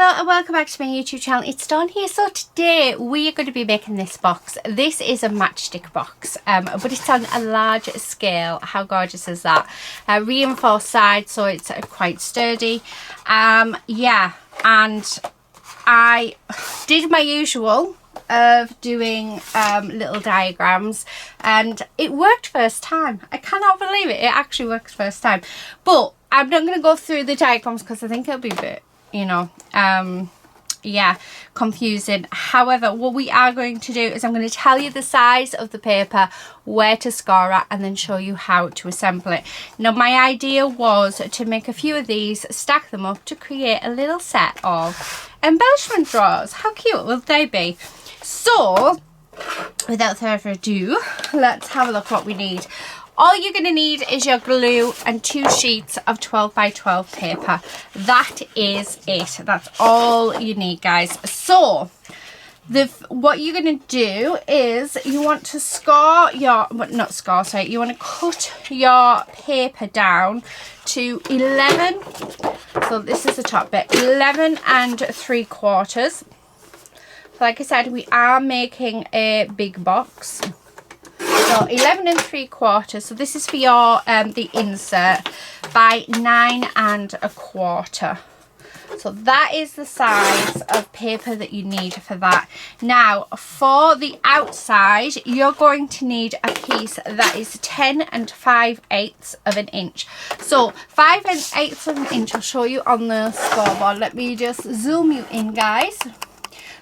Hello and welcome back to my YouTube channel. It's Dawn here. So today we are going to be making this box. This is a matchstick box, but it's on a large scale. How gorgeous is that? Reinforced sides, so it's quite sturdy. Yeah, and I did my usual of doing little diagrams, and it worked first time. I cannot believe it. It actually works first time. But I'm not going to go through the diagrams because I think it'll be a bit, you know, yeah, confusing. However, what we are going to do is I'm going to tell you the size of the paper, where to score at, and then show you how to assemble it. Now, my idea was to make a few of these, stack them up to create a little set of embellishment drawers. How cute will they be? So, without further ado, let's have a look what we need. All you're going to need is your glue and 2 sheets of 12 by 12 paper. That is it. That's all you need, guys. So, what you're going to do is you want to score your, not score, sorry, you want to cut your paper down to 11. So this is the top bit, 11 3/4. Like I said, we are making a big box. So 11 3/4. So this is for your the insert, by 9 1/4. So that is the size of paper that you need for that. Now for the outside, you're going to need a piece that is 10 5/8 of an inch. So 5 1/8 of an inch, I'll show you on the scoreboard. Let me just zoom you in, guys.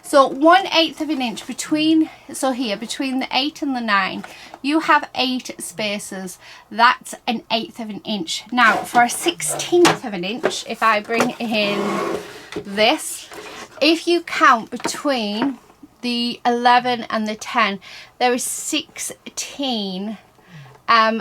So 1/8 of an inch between, so here between the 8 and the 9, you have 8 spaces. That's 1/8 of an inch. Now for a 1/16 of an inch, if I bring in this, if you count between the 11 and the 10, there is 16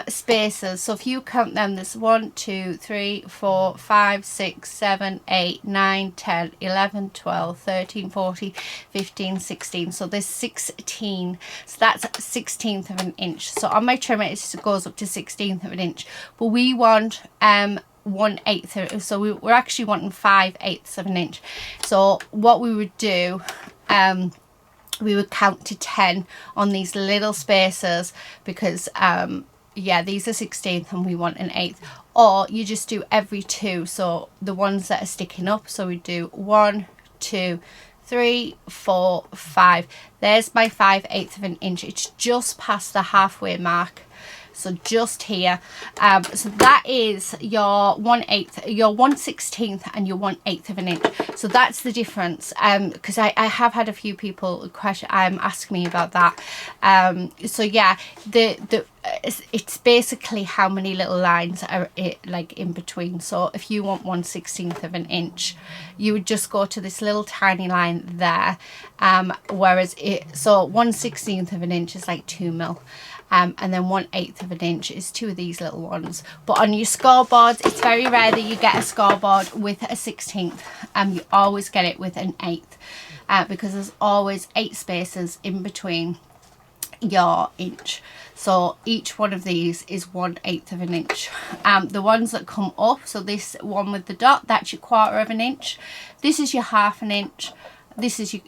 spaces. So if you count them, there's 1 2 3 4 5 6 7 8 9 10 11 12 13 14 15 16. So there's 16. So that's 1/16 of an inch. So on my trimmer it goes up to 1/16 of an inch, but we want 1/8. So we're actually wanting 5/8 of an inch. So what we would do, we would count to 10 on these little spaces, because yeah, these are 1/16 and we want 1/8. Or you just do every 2, so the ones that are sticking up. So we do 1 2 3 4 5. There's my 5/8 of an inch. It's just past the halfway mark, so just here. So that is your 1/8, your 1/16 and your 1/8 of an inch. So that's the difference, because I have had a few people ask me about that. So yeah, it's basically how many little lines are like in between. So if you want 1/16 of an inch, you would just go to this little tiny line there, whereas so 1/16 of an inch is like 2 mil. And then 1/8 of an inch is 2 of these little ones. But on your scoreboards, it's very rare that you get a scoreboard with a 1/16. You always get it with 1/8, because there's always 8 spaces in between your inch. So each one of these is 1/8 of an inch. The ones that come up, so this one with the dot, that's your 1/4 of an inch. This is your 1/2 an inch. This is your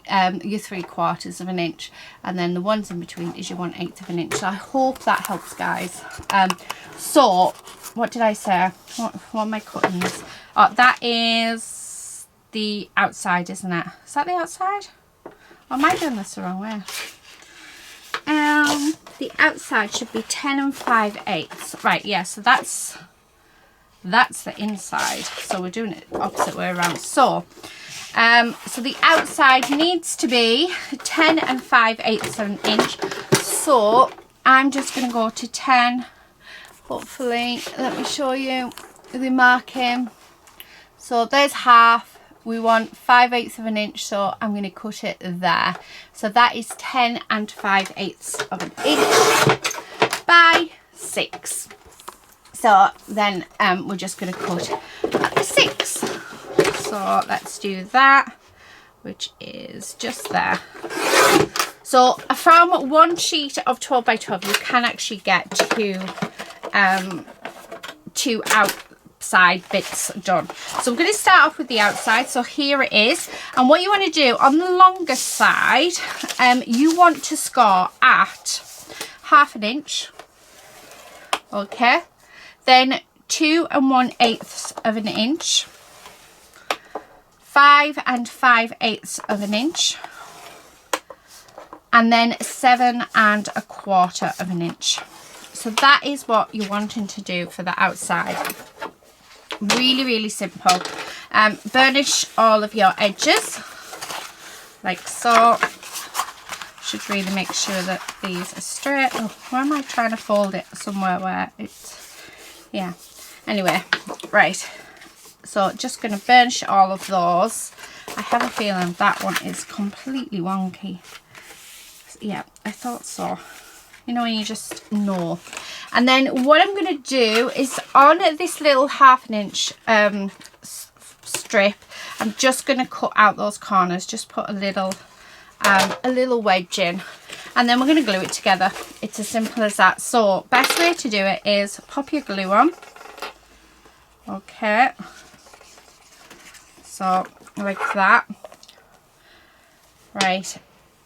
3/4 of an inch, and then the ones in between is your 1/8 of an inch. So I hope that helps, guys. So what did I say? What am I cutting this? Oh, that is the outside, isn't it? Is that the outside? Or am I doing this the wrong way? The outside should be 10 5/8. Right, yeah, so that's the inside. So we're doing it opposite way around. So so the outside needs to be 10 5/8 of an inch. So I'm just going to go to 10. Hopefully, let me show you the marking. So there's half. We want 5/8 of an inch, so I'm going to cut it there. So that is 10 5/8 of an inch by 6. So then we're just going to cut at the 6. So let's do that, which is just there. So from 1 sheet of 12 by 12, you can actually get two side bits done. So I'm going to start off with the outside. So here it is, and what you want to do on the longer side, you want to score at 1/2 inch, okay, then 2 1/8 of an inch, 5 5/8 of an inch, and then 7 1/4 of an inch. So that is what you're wanting to do for the outside. Really, really simple. Burnish all of your edges like so. Should really make sure that these are straight. Oh, why am I trying to fold it somewhere where it's, yeah. Anyway, right. So just going to burnish all of those. I have a feeling that one is completely wonky. Yeah, I thought so. You know when you just know. And then what I'm going to do is on this little 1/2 inch strip, I'm just going to cut out those corners. Just put a little wedge in, and then we're going to glue it together. It's as simple as that. So best way to do it is pop your glue on. Okay. So like that. Right.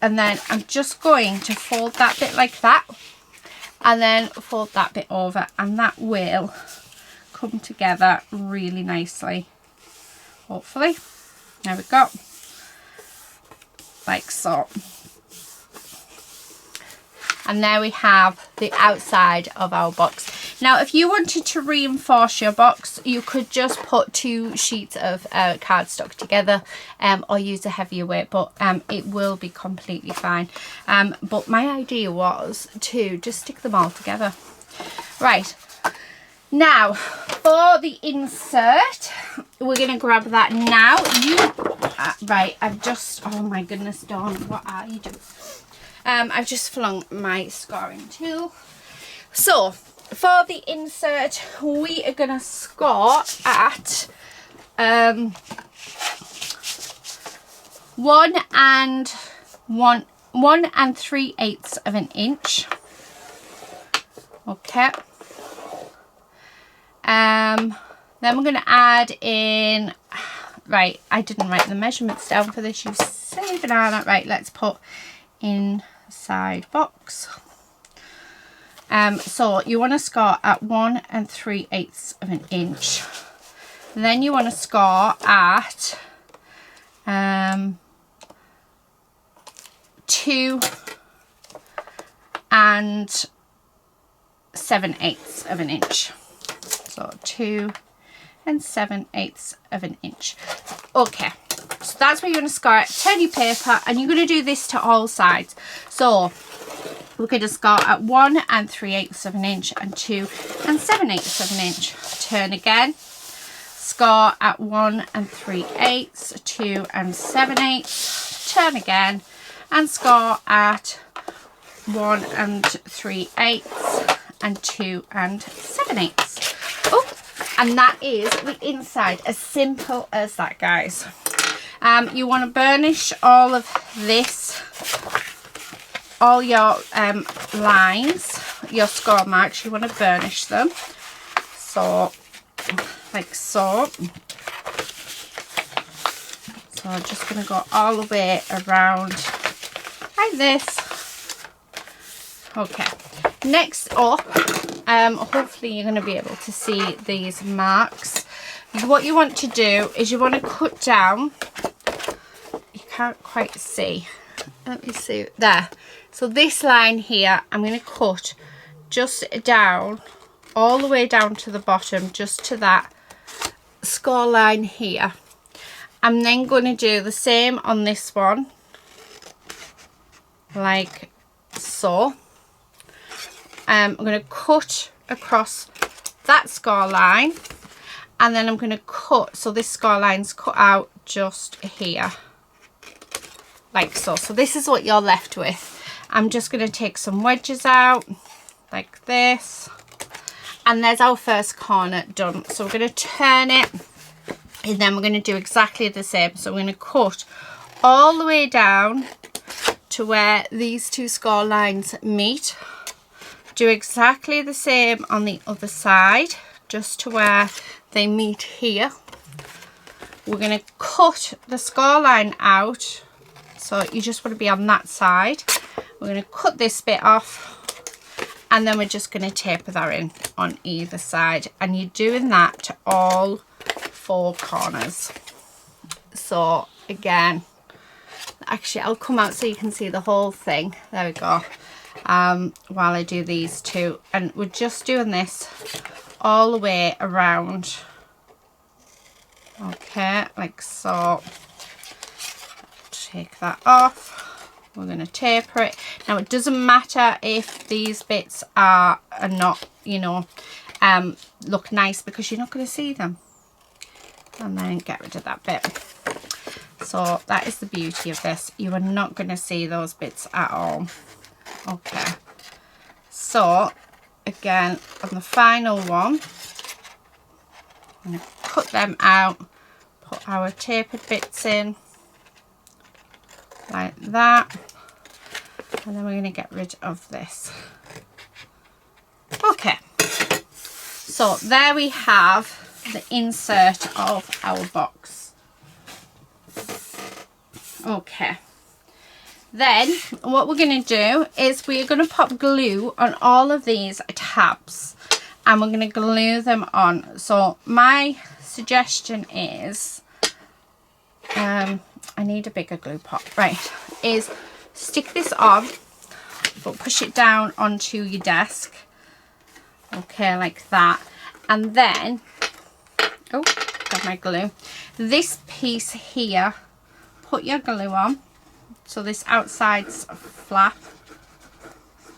And then I'm just going to fold that bit like that, and then fold that bit over, and that will come together really nicely, hopefully. There we go, like so. And there we have the outside of our box. Now if you wanted to reinforce your box, you could just put 2 sheets of cardstock together, or use a heavier weight, but it will be completely fine. But my idea was to just stick them all together. Right, now for the insert, we're going to grab that now. Right, I've just, oh my goodness, Dawn, what are you doing? I've just flung my scoring tool. So for the insert, we are going to score at 1 3/8 of an inch. Okay. Then we're going to add in, right, I didn't write the measurements down for this, you silly banana. Right, let's put inside box. So you want to score at 1 3/8 of an inch. Then you want to score at 2 7/8 of an inch. So 2 7/8 of an inch. Okay, so that's where you're going to score it. Turn your paper, and you're going to do this to all sides. So we're going to score at 1 3/8 of an inch and 2 7/8 of an inch. Turn again. Score at 1 3/8, 2 7/8. Turn again and score at 1 3/8 and 2 7/8. Oh, and that is the inside. As simple as that, guys. You want to burnish all of this, all your lines, your score marks, you want to burnish them. So, like so. So I'm just going to go all the way around like this. Okay. Next up, hopefully you're going to be able to see these marks. What you want to do is you want to cut down. You can't quite see. Let me see. There. So this line here, I'm going to cut just down, all the way down to the bottom, just to that score line here. I'm then going to do the same on this one, like so. I'm going to cut across that score line, and then I'm going to cut, so this score line's cut out just here, like so. So this is what you're left with. I'm just going to take some wedges out like this, and there's our first corner done. So we're going to turn it, and then we're going to do exactly the same. So we're going to cut all the way down to where these two score lines meet. Do exactly the same on the other side, just to where they meet here. We're going to cut the score line out, so you just want to be on that side. We're going to cut this bit off, and then we're just going to taper that in on either side, and you're doing that to all 4 corners. So again, actually I'll come out so you can see the whole thing. There we go. While I do these 2, and we're just doing this all the way around. Okay, like so. Take that off. We're going to taper it. Now it doesn't matter if these bits are not, you know, look nice, because you're not going to see them. And then get rid of that bit. So that is the beauty of this. You are not going to see those bits at all. Okay. So again, on the final one, I'm going to cut them out, put our tapered bits in like that, and then we're going to get rid of this. Okay, so there we have the insert of our box. Okay, then what we're going to do is we're going to pop glue on all of these tabs, and we're going to glue them on. So my suggestion is, I need a bigger glue pot, right, is stick this on, but push it down onto your desk, okay, like that, and then, oh, got my glue, this piece here, put your glue on, so this outside's flap,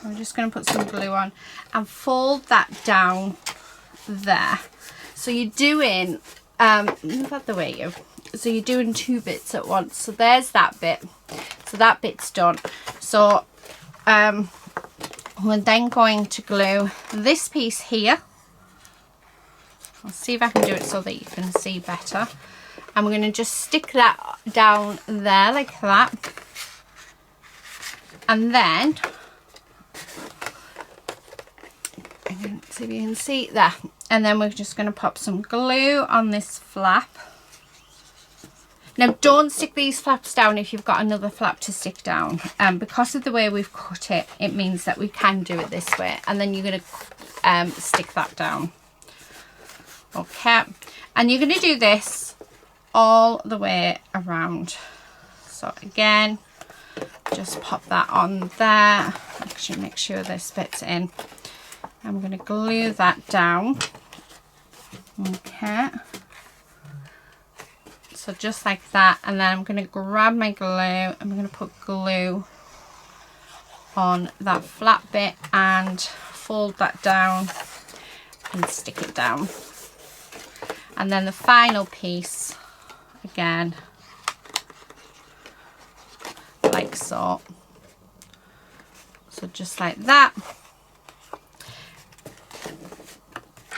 I'm just going to put some glue on, and fold that down there. So you're doing, move out the way, you. So you're doing 2 bits at once. So there's that bit. So that bit's done. So we're then going to glue this piece here. I'll see if I can do it so that you can see better. And we're going to just stick that down there like that. And then, see if you can see there. And then we're just going to pop some glue on this flap. Now don't stick these flaps down if you've got another flap to stick down. Because of the way we've cut it, it means that we can do it this way. And then you're going to stick that down. Okay. And you're going to do this all the way around. So again, just pop that on there. Actually make sure this bit's in. I'm going to glue that down. Okay. So just like that, and then I'm going to grab my glue, I'm going to put glue on that flat bit and fold that down and stick it down. And then the final piece, again, like so. So just like that.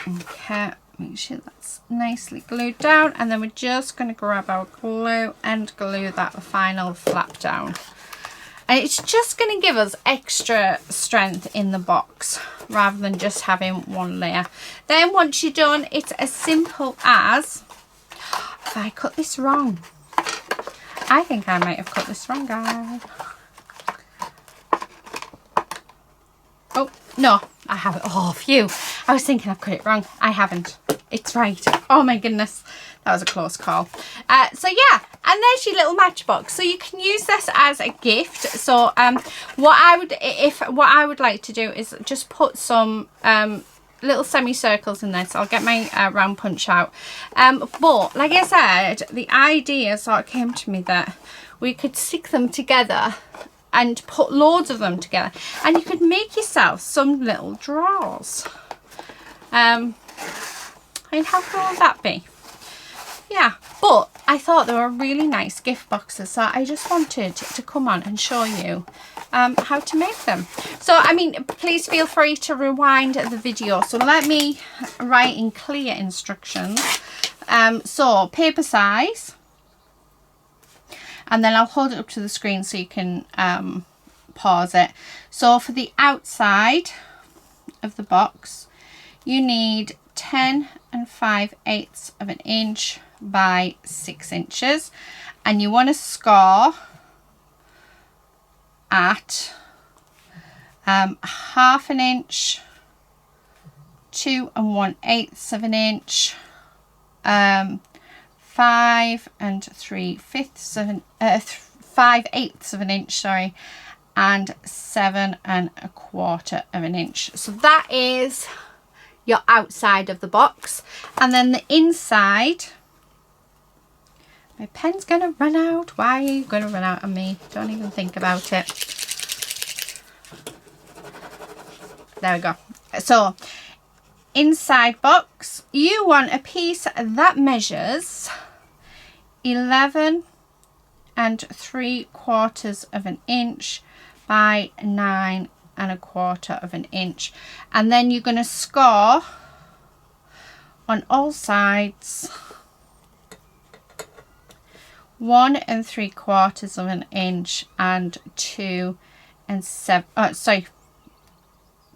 Okay. Make sure that's nicely glued down, and then we're just going to grab our glue and glue that final flap down, and it's just going to give us extra strength in the box rather than just having one layer. Then once you're done, it's as simple as, if I cut this wrong, I think I might have cut this wrong, guys. Oh no, I haven't. Oh phew, I was thinking I've cut it wrong. I haven't. It's right. Oh my goodness, that was a close call. So yeah, and there's your little matchbox. So you can use this as a gift. So what I would like to do is just put some little semicircles in this. I'll get my round punch out. But like I said, the idea sort of came to me that we could stick them together and put loads of them together, and you could make yourself some little drawers. I mean, how cool would that be? Yeah, but I thought they were really nice gift boxes, so I just wanted to come on and show you how to make them. So I mean, please feel free to rewind the video. So let me write in clear instructions. So paper size, and then I'll hold it up to the screen so you can pause it. So for the outside of the box, you need 10 5/8 of an inch by 6 inches, and you want to score at 1/2 an inch, 2 1/8 of an inch, 5 3/5 of an 5/8 of an inch, sorry, and 7 1/4 of an inch. So that is your outside of the box, and then the inside. My pen's gonna run out. Why are you gonna run out on me? Don't even think about it. There we go. So inside box, you want a piece that measures 11 3/4 of an inch by 9 1/4 of an inch, and then you're going to score on all sides 1 3/4 of an inch and 2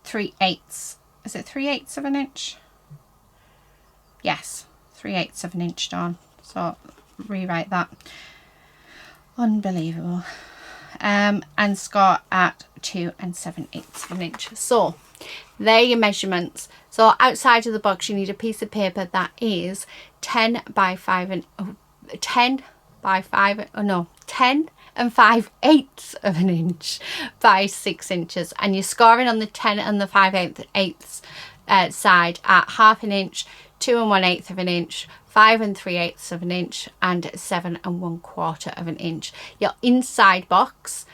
3/8. Is it 3/8 of an inch? Yes, 3/8 of an inch, Dawn. So rewrite that. Unbelievable. And score at 2 7/8 of an inch. So there are your measurements. So outside of the box, you need a piece of paper that is 10 by 5 and 10 and 5/8 of an inch by 6 inches, and you're scoring on the 10 and the 5/8 side at 1/2 an inch, 2 1/8 of an inch, 5 3/8 of an inch, and 7 1/4 of an inch. Your inside box,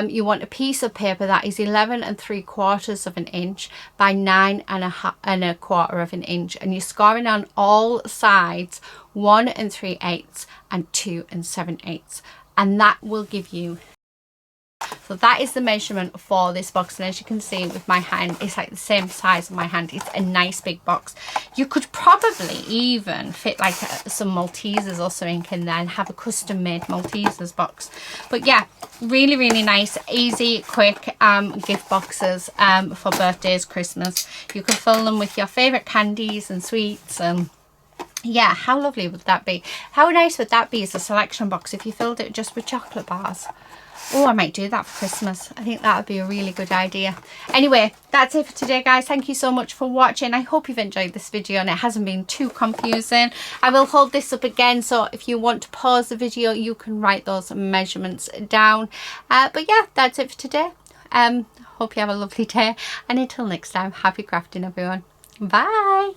you want a piece of paper that is 11 3/4 of an inch by 9 1/4 of an inch, and you're scoring on all sides 1 3/8 and 2 7/8, and that will give you. So that is the measurement for this box, and as you can see with my hand, it's like the same size of my hand. It's a nice big box. You could probably even fit like some Maltesers or something in there and have a custom made Maltesers box. But yeah, really, really nice, easy, quick gift boxes for birthdays, Christmas. You can fill them with your favorite candies and sweets, and yeah, how lovely would that be? How nice would that be as a selection box if you filled it just with chocolate bars? Oh, I might do that for Christmas. I think that would be a really good idea. Anyway, that's it for today, guys. Thank you so much for watching. I hope you've enjoyed this video and it hasn't been too confusing. I will hold this up again, so if you want to pause the video, you can write those measurements down. But yeah, that's it for today. Hope you have a lovely day, and until next time, happy crafting, everyone. Bye.